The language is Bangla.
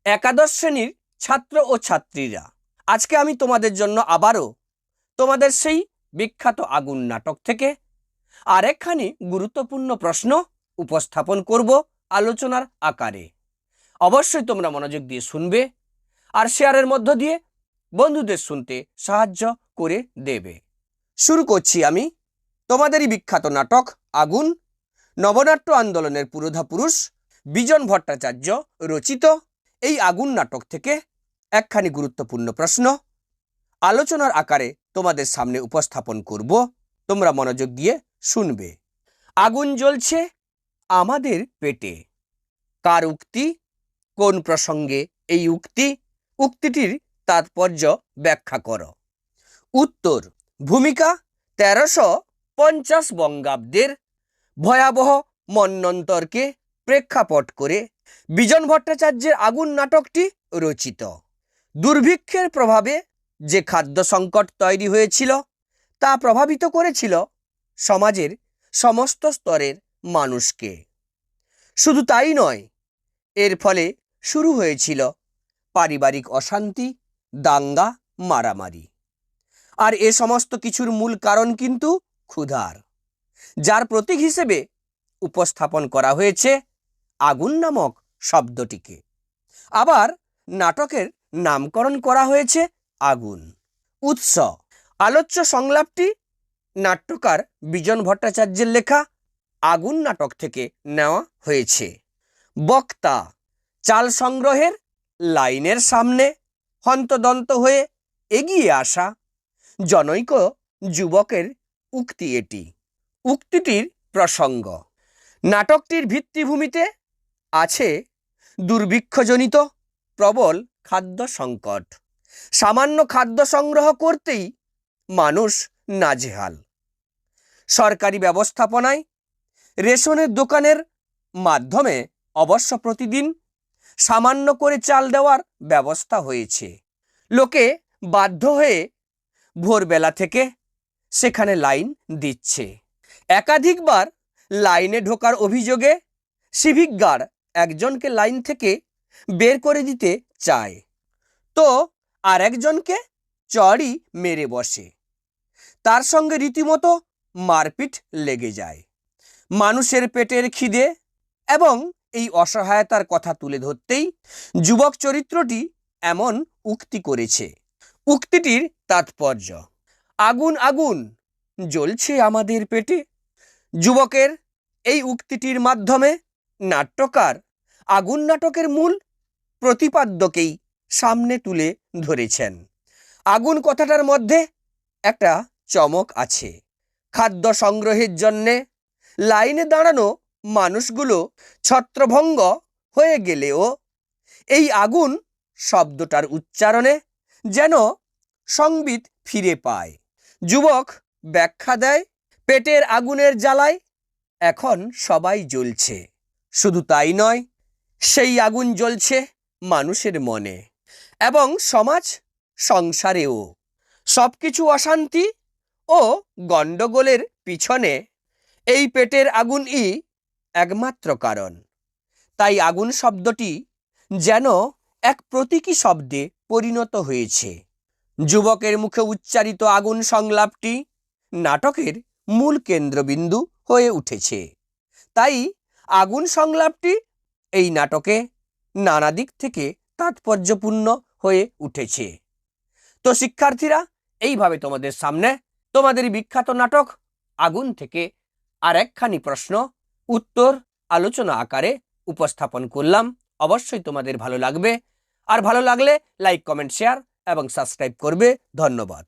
একাদশ শ্রেণীর ছাত্র ও ছাত্রীরা, আজকে আমি তোমাদের জন্য আবারও তোমাদের সেই বিখ্যাত আগুন নাটক থেকে আরেকখানি গুরুত্বপূর্ণ প্রশ্ন উপস্থাপন করব আলোচনার আকারে। অবশ্যই তোমরা মনোযোগ দিয়ে শুনবে আর শেয়ারের মধ্য দিয়ে বন্ধুদের শুনতে সাহায্য করে দেবে। শুরু করছি আমি তোমাদেরই বিখ্যাত নাটক আগুন, নবনাট্য আন্দোলনের পুরোধা পুরুষ বিজন ভট্টাচার্য রচিত এই আগুন নাটক থেকে একখানি গুরুত্বপূর্ণ প্রশ্ন আলোচনার আকারে তোমাদের সামনে উপস্থাপন করব। তোমরা মনোযোগ দিয়ে শুনবে। আগুন জ্বলছে আমাদের পেটে, কার উক্তি? কোন প্রসঙ্গে এই উক্তি? উক্তিটির তাৎপর্য ব্যাখ্যা করো। উত্তর: ভূমিকা 1350 বঙ্গাব্দের ভয়াবহ মন্বন্তরকে প্রেক্ষাপট করে বিজন ভট্টাচার্যের আগুন নাটকটি রচিত। দুর্ভিক্ষের প্রভাবে যে খাদ্য সংকট তৈরি হয়েছিল তা প্রভাবিত করেছিল সমাজের সমস্ত স্তরের মানুষকে। শুধু তাই নয়, এর ফলে শুরু হয়েছিল পারিবারিক অশান্তি, দাঙ্গা, মারামারি। আর এ সমস্ত কিছুর মূল কারণ কিন্তু ক্ষুধার, যার প্রতীক হিসেবে উপস্থাপন করা হয়েছে আগুন নামক শব্দটিকে। আবার নাটকের নামকরণ করা হয়েছে আগুন। উৎস: আলোচ্য সংলাপটি নাট্যকার বিজন ভট্টাচার্যের লেখা আগুন নাটক থেকে নেওয়া হয়েছে। বক্তা: চাল সংগ্রহের লাইনের সামনে হন্তদন্ত হয়ে এগিয়ে আসা জনৈক যুবকের উক্তি এটি। উক্তিটির প্রসঙ্গ: নাটকটির ভিত্তিভূমিতে আছে দুর্ভিক্ষজনিত প্রবল খাদ্য সংকট। সামান্য খাদ্য সংগ্রহ করতেই মানুষ নাজেহাল। সরকারি ব্যবস্থাপনায় রেশনের দোকানের মাধ্যমে অবশ্য প্রতিদিন সামান্য করে চাল দেওয়ার ব্যবস্থা হয়েছে। লোকে বাধ্য হয়ে ভোরবেলা থেকে সেখানে লাইন দিচ্ছে। একাধিকবার লাইনে ঢোকার অভিযোগে সিভিক গার্ড একজনকে লাইন থেকে বের করে দিতে চায়, তো আর একজনকে চড়ই মেরে বসে। তার সঙ্গে রীতিমতো মারপিট লেগে যায়। মানুষের পেটের খিদে এবং এই অসহায়তার কথা তুলে ধরতেই যুবক চরিত্রটি এমন উক্তি করেছে। উক্তিটির তাৎপর্য: আগুন আগুন জ্বলছে আমাদের পেটে। যুবকের এই উক্তিটির মাধ্যমে নাট্যকার আগুন নাটকের মূল প্রতিপাদ্যকেই সামনে তুলে ধরেছেন। আগুন কথাটার মধ্যে একটা চমক আছে। খাদ্য সংগ্রহের জন্যে লাইনে দাঁড়ানো মানুষগুলো ছত্রভঙ্গ হয়ে গেলেও এই আগুন শব্দটার উচ্চারণে যেন সংবিত ফিরে পায়। যুবক ব্যাখ্যা দেয়, পেটের আগুনের জ্বালায় এখন সবাই জ্বলছে। শুধু তাই নয়, সেই আগুন জ্বলছে মানুষের মনে এবং সমাজ সংসারেও। সবকিছু অশান্তি ও গণ্ডগোলের পিছনে এই পেটের আগুনই একমাত্র কারণ। তাই আগুন শব্দটি যেন এক প্রতীকী শব্দে পরিণত হয়েছে। যুবকের মুখে উচ্চারিত আগুন সংলাপটি নাটকের মূল কেন্দ্রবিন্দু হয়ে উঠেছে। তাই আগুন সংলাপটি এই নাটকে নানা দিক থেকে তাৎপর্যপূর্ণ হয়ে উঠেছে। তো শিক্ষার্থীরা, এইভাবে তোমাদের সামনে তোমাদের বিখ্যাত নাটক আগুন থেকে আরেকখানি প্রশ্ন উত্তর আলোচনা আকারে উপস্থাপন করলাম। অবশ্যই তোমাদের ভালো লাগবে, আর ভালো লাগলে লাইক, কমেন্ট, শেয়ার এবং সাবস্ক্রাইব করবে। ধন্যবাদ।